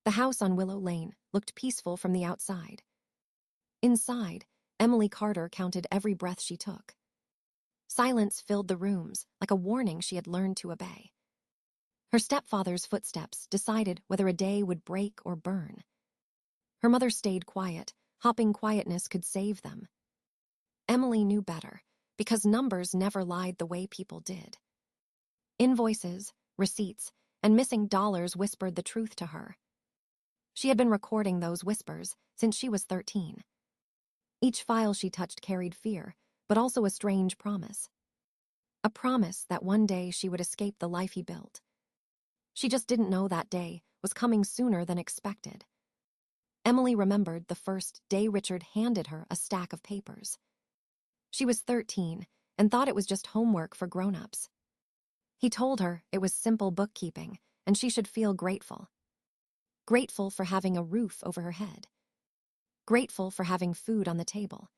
The house on Willow Lane looked peaceful from the outside. Inside, Emily Carter counted every breath she took. Silence filled the rooms, like a warning she had learned to obey. Her stepfather's footsteps decided whether a day would break or burn. Her mother stayed quiet, hoping quietness could save them. Emily knew better, because numbers never lied the way people did. Invoices, receipts, and missing dollars whispered the truth to her. She had been recording those whispers since she was 13. Each file she touched carried fear, but also a strange promise. A promise that one day she would escape the life he built. She just didn't know that day was coming sooner than expected. Emily remembered the first day Richard handed her a stack of papers. She was 13 and thought it was just homework for grown-ups. He told her it was simple bookkeeping and she should feel grateful. Grateful for having a roof over her head. Grateful for having food on the table.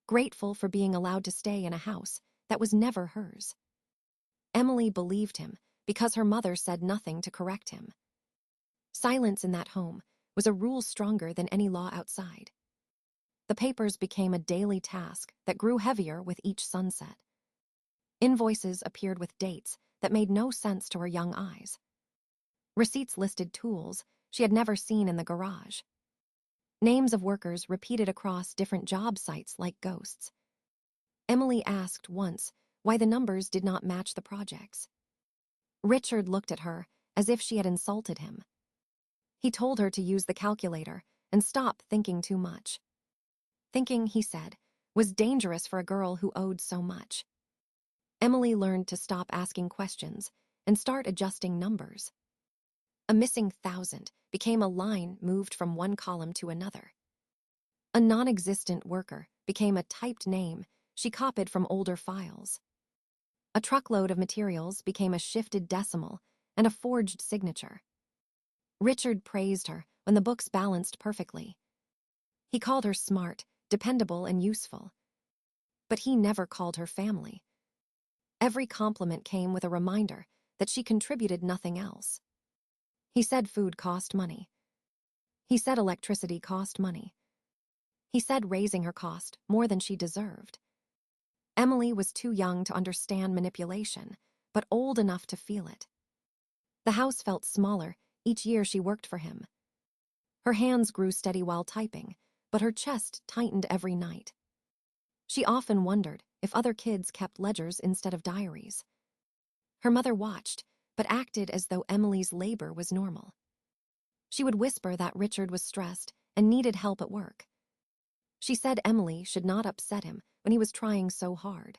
Grateful for being allowed to stay in a house that was never hers. Emily believed him because her mother said nothing to correct him. Silence in that home was a rule stronger than any law outside. The papers became a daily task that grew heavier with each sunset. Invoices appeared with dates that made no sense to her young eyes. Receipts listed tools she had never seen in the garage. Names of workers repeated across different job sites like ghosts. Emily asked once why the numbers did not match the projects. Richard looked at her as if she had insulted him. He told her to use the calculator and stop thinking too much. Thinking, he said, was dangerous for a girl who owed so much. Emily learned to stop asking questions and start adjusting numbers. A missing 1,000 became a line moved from one column to another. A non-existent worker became a typed name she copied from older files. A truckload of materials became a shifted decimal and a forged signature. Richard praised her when the books balanced perfectly. He called her smart, dependable, and useful. But he never called her family. Every compliment came with a reminder that she contributed nothing else. He said food cost money. He said electricity cost money. He said raising her cost more than she deserved. Emily was too young to understand manipulation, but old enough to feel it. The house felt smaller each year she worked for him. Her hands grew steady while typing, but her chest tightened every night. She often wondered if other kids kept ledgers instead of diaries. Her mother watched, but acted as though Emily's labor was normal. She would whisper that Richard was stressed and needed help at work. She said Emily should not upset him when he was trying so hard.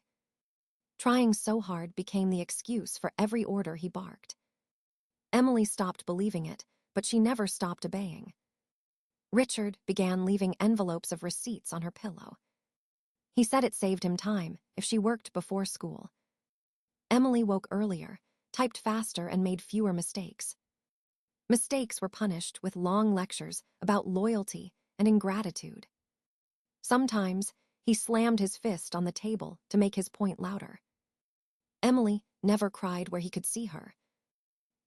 Trying so hard became the excuse for every order he barked. Emily stopped believing it, but she never stopped obeying. Richard began leaving envelopes of receipts on her pillow. He said it saved him time if she worked before school. Emily woke earlier, typed faster, and made fewer mistakes. Mistakes were punished with long lectures about loyalty and ingratitude. Sometimes, he slammed his fist on the table to make his point louder. Emily never cried where he could see her.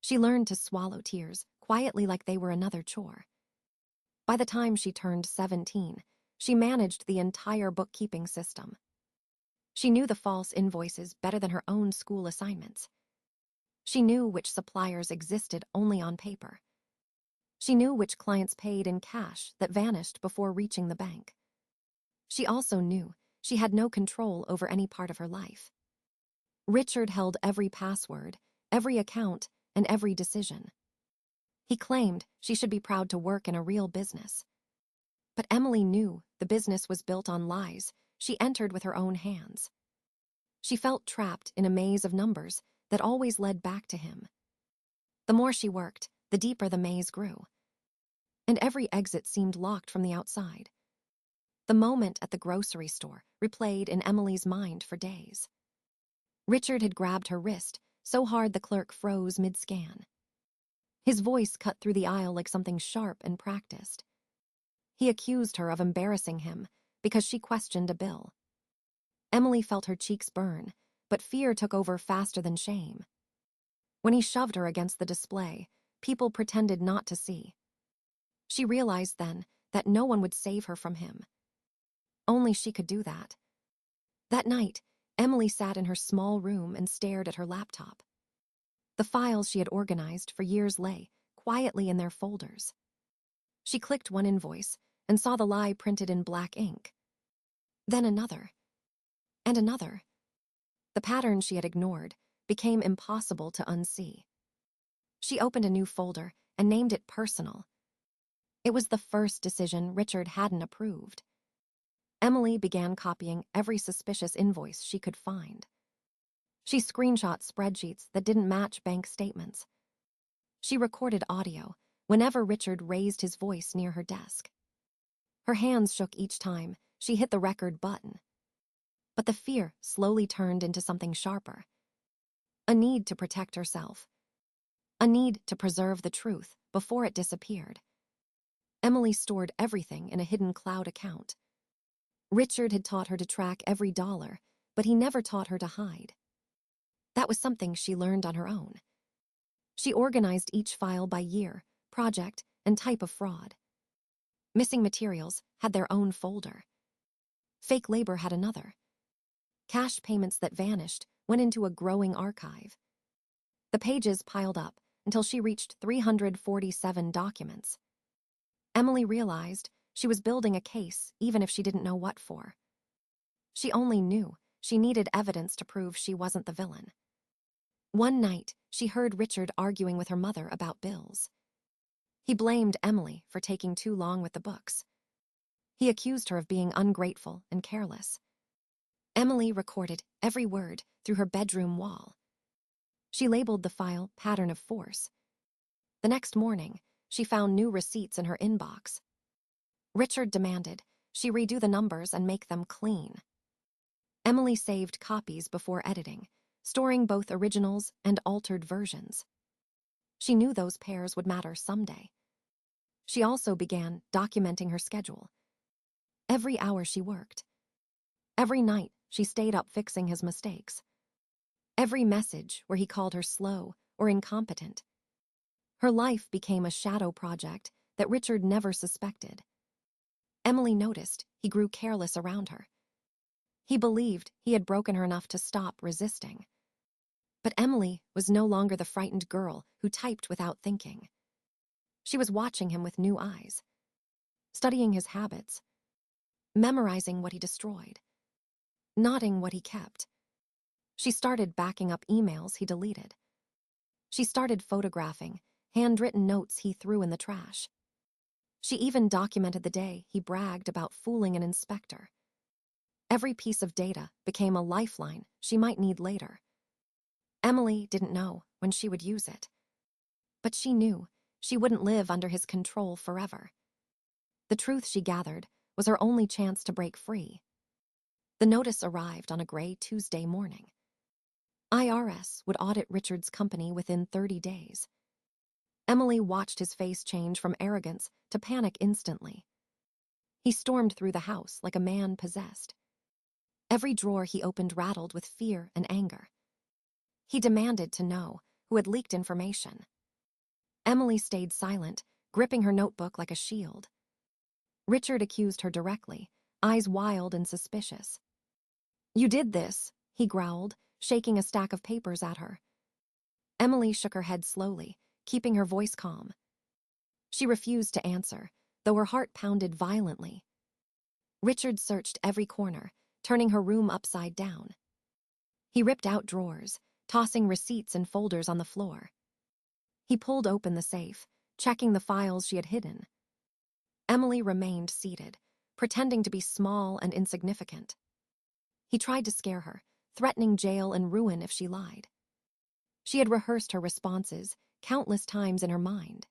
She learned to swallow tears quietly like they were another chore. By the time she turned 17, she managed the entire bookkeeping system. She knew the false invoices better than her own school assignments. She knew which suppliers existed only on paper. She knew which clients paid in cash that vanished before reaching the bank. She also knew she had no control over any part of her life. Richard held every password, every account, and every decision. He claimed she should be proud to work in a real business. But Emily knew the business was built on lies she entered with her own hands. She felt trapped in a maze of numbers that always led back to him. The more she worked, the deeper the maze grew. And every exit seemed locked from the outside. The moment at the grocery store replayed in Emily's mind for days. Richard had grabbed her wrist so hard the clerk froze mid-scan. His voice cut through the aisle like something sharp and practiced. He accused her of embarrassing him because she questioned a bill. Emily felt her cheeks burn, but fear took over faster than shame. When he shoved her against the display, people pretended not to see. She realized then that no one would save her from him. Only she could do that. That night, Emily sat in her small room and stared at her laptop. The files she had organized for years lay quietly in their folders. She clicked one invoice and saw the lie printed in black ink. Then another. And another. The pattern she had ignored became impossible to unsee. She opened a new folder and named it Personal. It was the first decision Richard hadn't approved. Emily began copying every suspicious invoice she could find. She screenshot spreadsheets that didn't match bank statements. She recorded audio whenever Richard raised his voice near her desk. Her hands shook each time she hit the record button. But the fear slowly turned into something sharper. A need to protect herself. A need to preserve the truth before it disappeared. Emily stored everything in a hidden cloud account. Richard had taught her to track every dollar, but he never taught her to hide. That was something she learned on her own. She organized each file by year, project, and type of fraud. Missing materials had their own folder. Fake labor had another. Cash payments that vanished went into a growing archive. The pages piled up until she reached 347 documents. Emily realized she was building a case even if she didn't know what for. She only knew she needed evidence to prove she wasn't the villain. One night, she heard Richard arguing with her mother about bills. He blamed Emily for taking too long with the books. He accused her of being ungrateful and careless. Emily recorded every word through her bedroom wall. She labeled the file Pattern of Force. The next morning, she found new receipts in her inbox. Richard demanded she redo the numbers and make them clean. Emily saved copies before editing, storing both originals and altered versions. She knew those pairs would matter someday. She also began documenting her schedule. Every hour she worked. Every night she stayed up fixing his mistakes. Every message where he called her slow or incompetent. Her life became a shadow project that Richard never suspected. Emily noticed he grew careless around her. He believed he had broken her enough to stop resisting. But Emily was no longer the frightened girl who typed without thinking. She was watching him with new eyes, studying his habits, memorizing what he destroyed, noting what he kept. She started backing up emails he deleted. She started photographing handwritten notes he threw in the trash. She even documented the day he bragged about fooling an inspector. Every piece of data became a lifeline she might need later. Emily didn't know when she would use it. But she knew she wouldn't live under his control forever. The truth she gathered was her only chance to break free. The notice arrived on a gray Tuesday morning. IRS would audit Richard's company within 30 days. Emily watched his face change from arrogance to panic instantly. He stormed through the house like a man possessed. Every drawer he opened rattled with fear and anger. He demanded to know who had leaked information. Emily stayed silent, gripping her notebook like a shield. Richard accused her directly, eyes wild and suspicious. "You did this," he growled, shaking a stack of papers at her. Emily shook her head slowly, keeping her voice calm. She refused to answer, though her heart pounded violently. Richard searched every corner, turning her room upside down. He ripped out drawers, tossing receipts and folders on the floor. He pulled open the safe, checking the files she had hidden. Emily remained seated, pretending to be small and insignificant. He tried to scare her, threatening jail and ruin if she lied. She had rehearsed her responses countless times in her mind.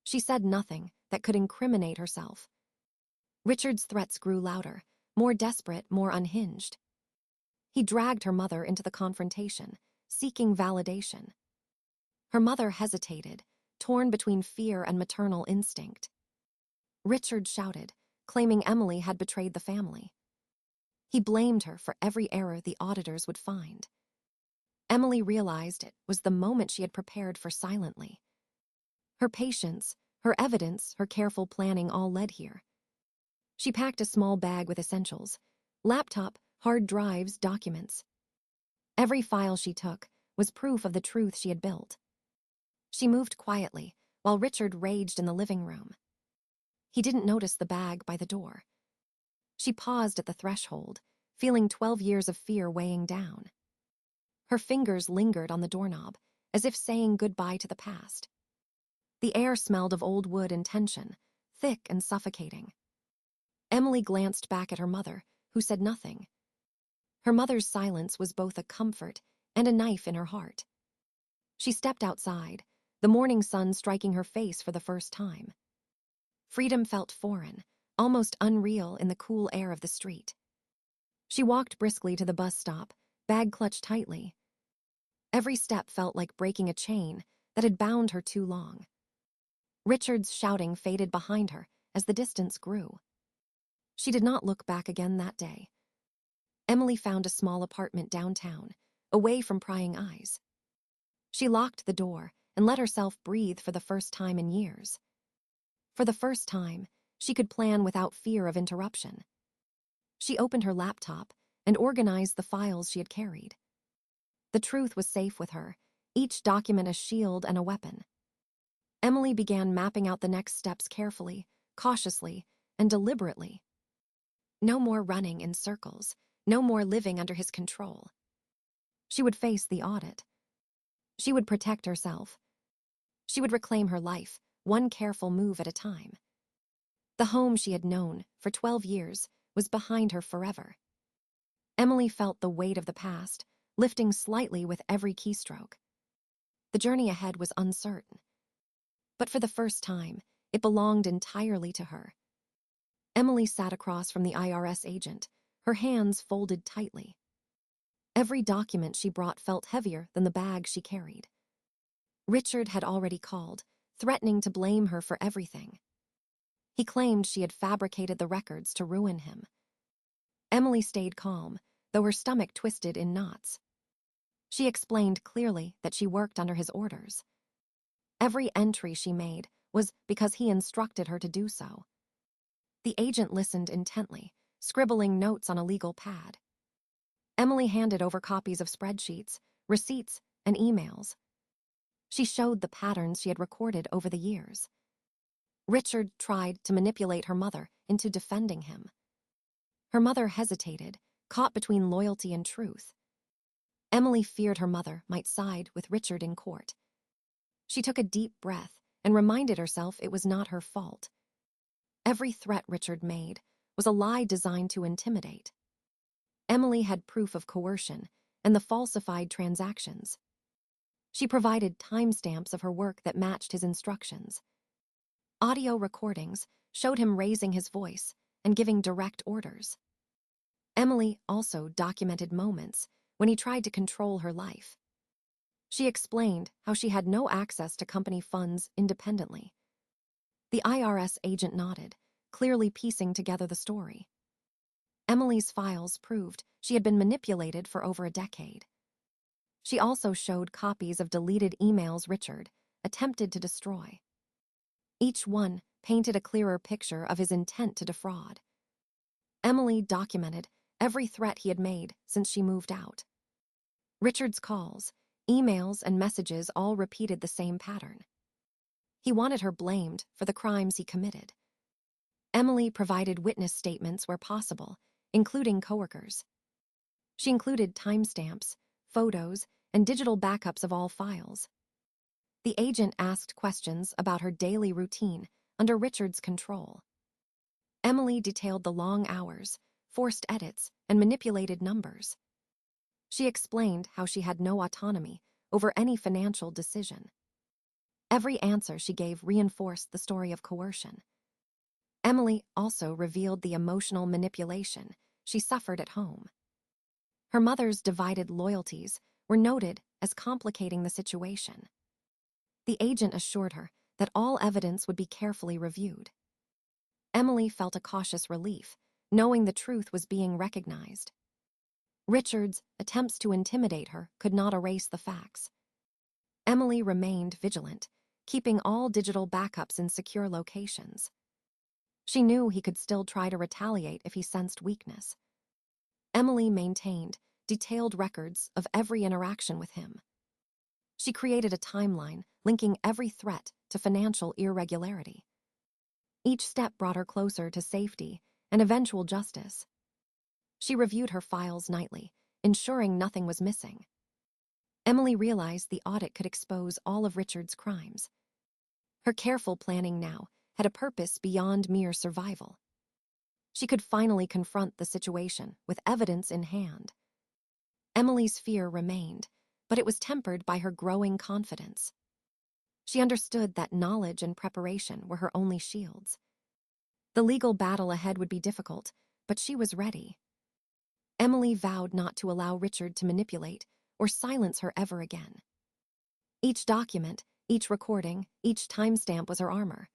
She said nothing that could incriminate herself. Richard's threats grew louder, more desperate, more unhinged. He dragged her mother into the confrontation, seeking validation. Her mother hesitated, torn between fear and maternal instinct. Richard shouted, claiming Emily had betrayed the family. He blamed her for every error the auditors would find. Emily realized it was the moment she had prepared for silently. Her patience, Her evidence, her careful planning all led here. She packed a small bag with essentials: laptop, hard drives, documents. Every file she took was proof of the truth she had built. She moved quietly, while Richard raged in the living room. He didn't notice the bag by the door. She paused at the threshold, feeling 12 years of fear weighing down. Her fingers lingered on the doorknob, as if saying goodbye to the past. The air smelled of old wood and tension, thick and suffocating. Emily glanced back at her mother, who said nothing. Her mother's silence was both a comfort and a knife in her heart. She stepped outside, the morning sun striking her face for the first time. Freedom felt foreign, almost unreal in the cool air of the street. She walked briskly to the bus stop, bag clutched tightly. Every step felt like breaking a chain that had bound her too long. Richard's shouting faded behind her as the distance grew. She did not look back again that day. Emily found a small apartment downtown, away from prying eyes. She locked the door and let herself breathe for the first time in years. For the first time, she could plan without fear of interruption. She opened her laptop and organized the files she had carried. The truth was safe with her, each document a shield and a weapon. Emily began mapping out the next steps carefully, cautiously, and deliberately. No more running in circles, no more living under his control. She would face the audit. She would protect herself. She would reclaim her life, one careful move at a time. The home she had known for 12 years was behind her forever. Emily felt the weight of the past, lifting slightly with every keystroke. The journey ahead was uncertain. But for the first time, it belonged entirely to her. Emily sat across from the IRS agent, her hands folded tightly. Every document she brought felt heavier than the bag she carried. Richard had already called, threatening to blame her for everything. He claimed she had fabricated the records to ruin him. Emily stayed calm, though her stomach twisted in knots. She explained clearly that she worked under his orders. Every entry she made was because he instructed her to do so. The agent listened intently, scribbling notes on a legal pad. Emily handed over copies of spreadsheets, receipts, and emails. She showed the patterns she had recorded over the years. Richard tried to manipulate her mother into defending him. Her mother hesitated, caught between loyalty and truth. Emily feared her mother might side with Richard in court. She took a deep breath and reminded herself it was not her fault. Every threat Richard made was a lie designed to intimidate. Emily had proof of coercion and the falsified transactions. She provided timestamps of her work that matched his instructions. Audio recordings showed him raising his voice and giving direct orders. Emily also documented moments when he tried to control her life. She explained how she had no access to company funds independently. The IRS agent nodded, clearly piecing together the story. Emily's files proved she had been manipulated for over a decade. She also showed copies of deleted emails Richard attempted to destroy. Each one painted a clearer picture of his intent to defraud. Emily documented every threat he had made since she moved out. Richard's calls, emails, and messages all repeated the same pattern. He wanted her blamed for the crimes he committed. Emily provided witness statements where possible, including coworkers. She included timestamps, photos, and digital backups of all files. The agent asked questions about her daily routine under Richard's control. Emily detailed the long hours, forced edits, and manipulated numbers. She explained how she had no autonomy over any financial decision. Every answer she gave reinforced the story of coercion. Emily also revealed the emotional manipulation she suffered at home. Her mother's divided loyalties were noted as complicating the situation. The agent assured her that all evidence would be carefully reviewed. Emily felt a cautious relief, knowing the truth was being recognized. Richard's attempts to intimidate her could not erase the facts. Emily remained vigilant, keeping all digital backups in secure locations. She knew he could still try to retaliate if he sensed weakness. Emily maintained detailed records of every interaction with him. She created a timeline linking every threat to financial irregularity. Each step brought her closer to safety and eventual justice. She reviewed her files nightly, ensuring nothing was missing. Emily realized the audit could expose all of Richard's crimes. Her careful planning now had a purpose beyond mere survival. She could finally confront the situation with evidence in hand. Emily's fear remained, but it was tempered by her growing confidence. She understood that knowledge and preparation were her only shields. The legal battle ahead would be difficult, but she was ready. Emily vowed not to allow Richard to manipulate or silence her ever again. Each document, each recording, each timestamp was her armor.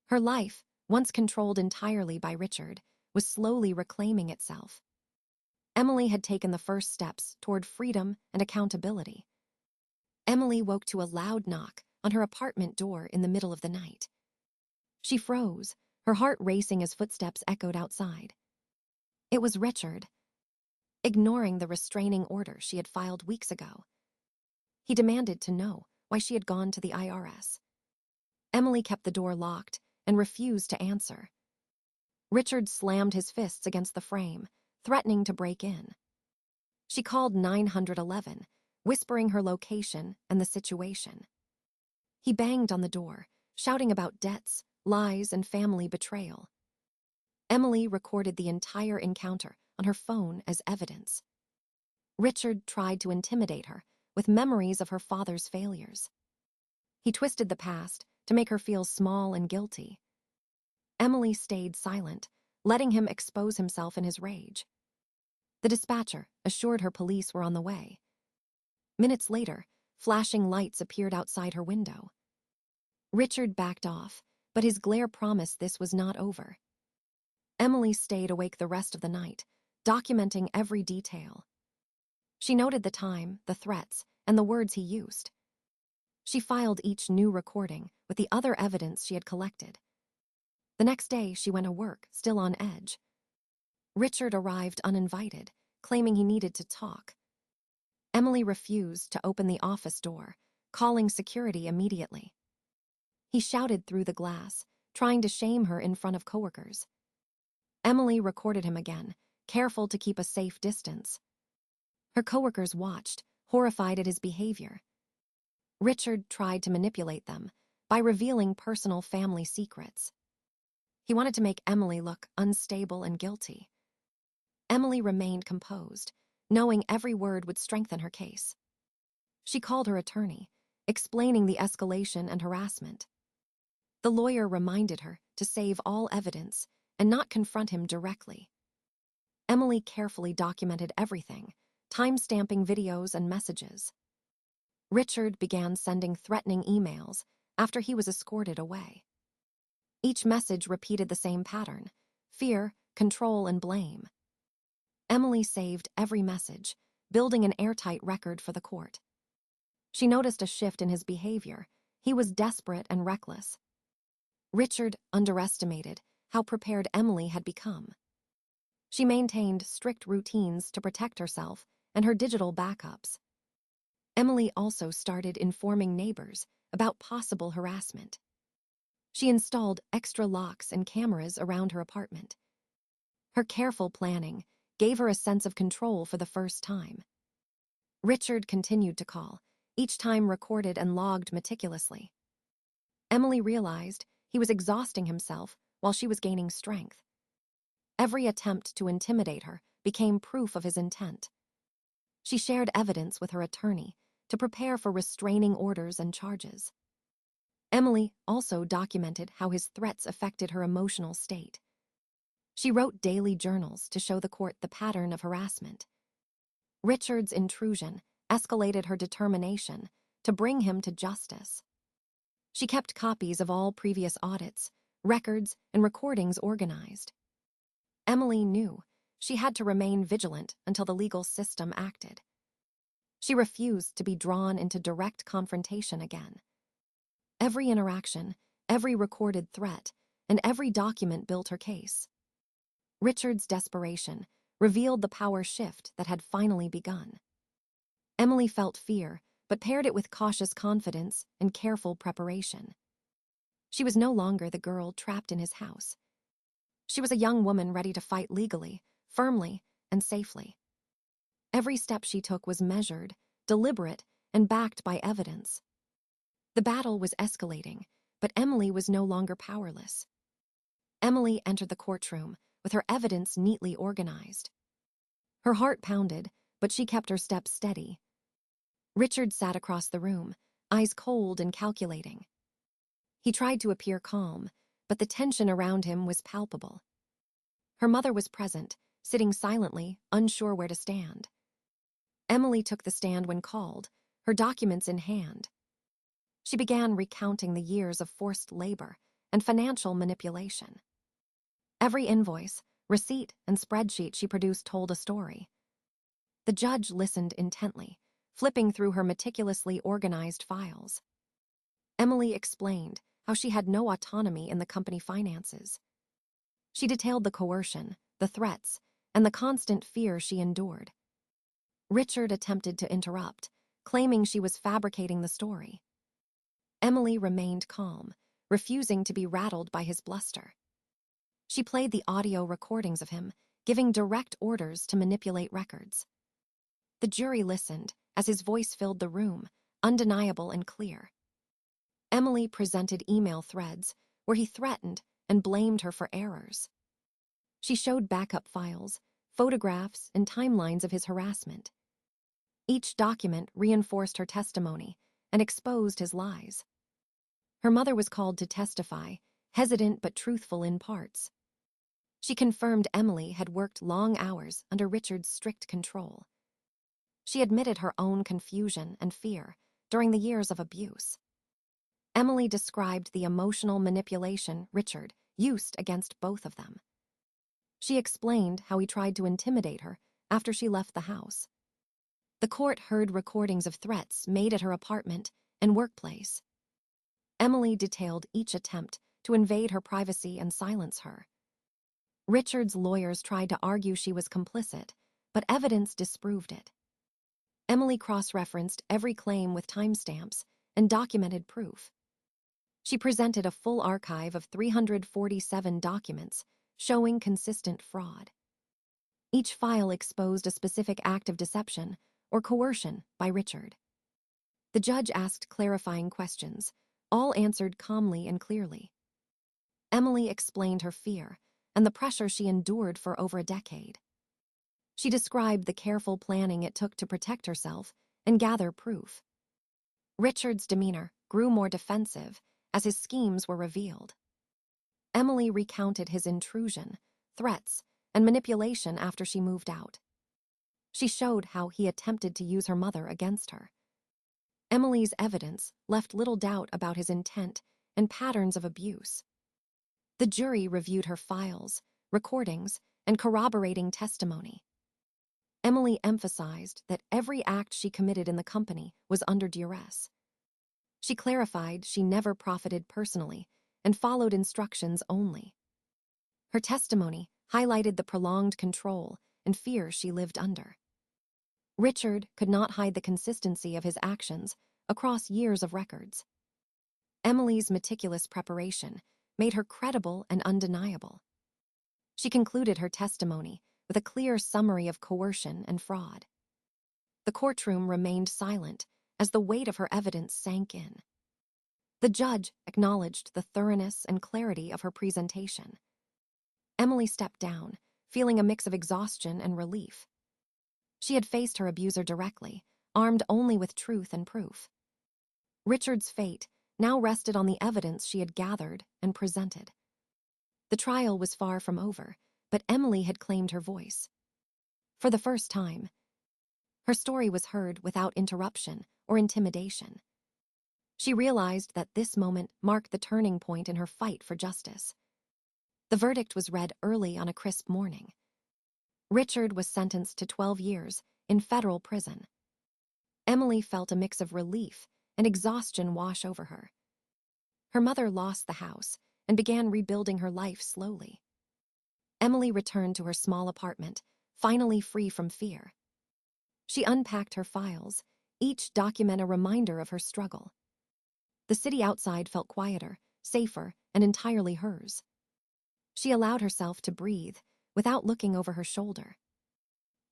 Her life, once controlled entirely by Richard, was slowly reclaiming itself. Emily had taken the first steps toward freedom and accountability. Emily woke to a loud knock on her apartment door in the middle of the night. She froze, her heart racing as footsteps echoed outside. It was Richard, ignoring the restraining order she had filed weeks ago. He demanded to know why she had gone to the IRS. Emily kept the door locked and refused to answer. Richard slammed his fists against the frame, threatening to break in. She called 911, whispering her location and the situation. He banged on the door, shouting about debts, lies, and family betrayal. Emily recorded the entire encounter on her phone as evidence. Richard tried to intimidate her with memories of her father's failures. He twisted the past to make her feel small and guilty. Emily stayed silent, letting him expose himself in his rage. The dispatcher assured her police were on the way. Minutes later, flashing lights appeared outside her window. Richard backed off, but his glare promised this was not over. Emily stayed awake the rest of the night, documenting every detail. She noted the time, the threats, and the words he used. She filed each new recording with the other evidence she had collected. The next day, she went to work, still on edge. Richard arrived uninvited, claiming he needed to talk. Emily refused to open the office door, calling security immediately. He shouted through the glass, trying to shame her in front of coworkers. Emily recorded him again, careful to keep a safe distance. Her coworkers watched, horrified at his behavior. Richard tried to manipulate them by revealing personal family secrets. He wanted to make Emily look unstable and guilty. Emily remained composed, knowing every word would strengthen her case. She called her attorney, explaining the escalation and harassment. The lawyer reminded her to save all evidence and not confront him directly. Emily carefully documented everything, time-stamping videos and messages. Richard began sending threatening emails after he was escorted away. Each message repeated the same pattern: fear, control, and blame. Emily saved every message, building an airtight record for the court. She noticed a shift in his behavior. He was desperate and reckless. Richard underestimated how prepared Emily had become. She maintained strict routines to protect herself and her digital backups. Emily also started informing neighbors about possible harassment. She installed extra locks and cameras around her apartment. Her careful planning gave her a sense of control for the first time. Richard continued to call, each time recorded and logged meticulously. Emily realized he was exhausting himself while she was gaining strength. Every attempt to intimidate her became proof of his intent. She shared evidence with her attorney to prepare for restraining orders and charges. Emily also documented how his threats affected her emotional state. She wrote daily journals to show the court the pattern of harassment. Richard's intrusion escalated her determination to bring him to justice. She kept copies of all previous audits, records, and recordings organized. Emily knew she had to remain vigilant until the legal system acted. She refused to be drawn into direct confrontation again. Every interaction, every recorded threat, and every document built her case. Richard's desperation revealed the power shift that had finally begun. Emily felt fear, but paired it with cautious confidence and careful preparation. She was no longer the girl trapped in his house. She was a young woman ready to fight legally, firmly, and safely. Every step she took was measured, deliberate, and backed by evidence. The battle was escalating, but Emily was no longer powerless. Emily entered the courtroom with her evidence neatly organized. Her heart pounded, but she kept her steps steady. Richard sat across the room, eyes cold and calculating. He tried to appear calm, but the tension around him was palpable. Her mother was present, sitting silently, unsure where to stand. Emily took the stand when called, her documents in hand. She began recounting the years of forced labor and financial manipulation. Every invoice, receipt, and spreadsheet she produced told a story. The judge listened intently, flipping through her meticulously organized files. Emily explained how she had no autonomy in the company finances. She detailed the coercion, the threats, and the constant fear she endured. Richard attempted to interrupt, claiming she was fabricating the story. Emily remained calm, refusing to be rattled by his bluster. She played the audio recordings of him, giving direct orders to manipulate records. The jury listened as his voice filled the room, undeniable and clear. Emily presented email threads where he threatened and blamed her for errors. She showed backup files, photographs, and timelines of his harassment. Each document reinforced her testimony and exposed his lies. Her mother was called to testify, hesitant but truthful in parts. She confirmed Emily had worked long hours under Richard's strict control. She admitted her own confusion and fear during the years of abuse. Emily described the emotional manipulation Richard used against both of them. She explained how he tried to intimidate her after she left the house. The court heard recordings of threats made at her apartment and workplace. Emily detailed each attempt to invade her privacy and silence her. Richard's lawyers tried to argue she was complicit, but evidence disproved it. Emily cross-referenced every claim with timestamps and documented proof. She presented a full archive of 347 documents showing consistent fraud. Each file exposed a specific act of deception or coercion by Richard. The judge asked clarifying questions, all answered calmly and clearly. Emily explained her fear and the pressure she endured for over a decade. She described the careful planning it took to protect herself and gather proof. Richard's demeanor grew more defensive as his schemes were revealed. Emily recounted his intrusion, threats, and manipulation after she moved out. She showed how he attempted to use her mother against her. Emily's evidence left little doubt about his intent and patterns of abuse. The jury reviewed her files, recordings, and corroborating testimony. Emily emphasized that every act she committed in the company was under duress. She clarified she never profited personally and followed instructions only. Her testimony highlighted the prolonged control and fear she lived under. Richard could not hide the consistency of his actions across years of records. Emily's meticulous preparation made her credible and undeniable. She concluded her testimony with a clear summary of coercion and fraud. The courtroom remained silent as the weight of her evidence sank in. The judge acknowledged the thoroughness and clarity of her presentation. Emily stepped down, feeling a mix of exhaustion and relief. She had faced her abuser directly, armed only with truth and proof. Richard's fate now rested on the evidence she had gathered and presented. The trial was far from over, but Emily had claimed her voice. For the first time, her story was heard without interruption or intimidation. She realized that this moment marked the turning point in her fight for justice. The verdict was read early on a crisp morning. Richard was sentenced to 12 years in federal prison. Emily felt a mix of relief and exhaustion wash over her. Her mother lost the house and began rebuilding her life slowly. Emily returned to her small apartment, finally free from fear. She unpacked her files, each document a reminder of her struggle. The city outside felt quieter, safer, and entirely hers. She allowed herself to breathe without looking over her shoulder.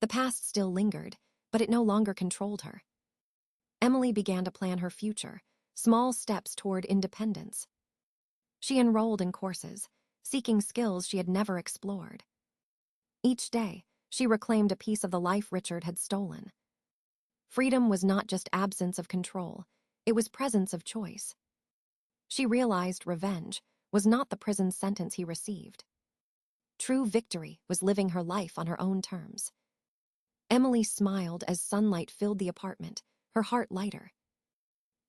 The past still lingered, but it no longer controlled her. Emily began to plan her future, small steps toward independence. She enrolled in courses, seeking skills she had never explored. Each day, she reclaimed a piece of the life Richard had stolen. Freedom was not just absence of control, it was presence of choice. She realized revenge was not the prison sentence he received. True victory was living her life on her own terms. Emily smiled as sunlight filled the apartment, her heart lighter.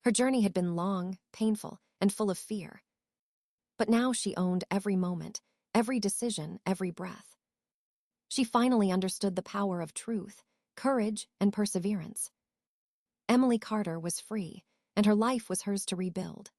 Her journey had been long, painful, and full of fear. But now she owned every moment, every decision, every breath. She finally understood the power of truth, courage, and perseverance. Emily Carter was free, and her life was hers to rebuild.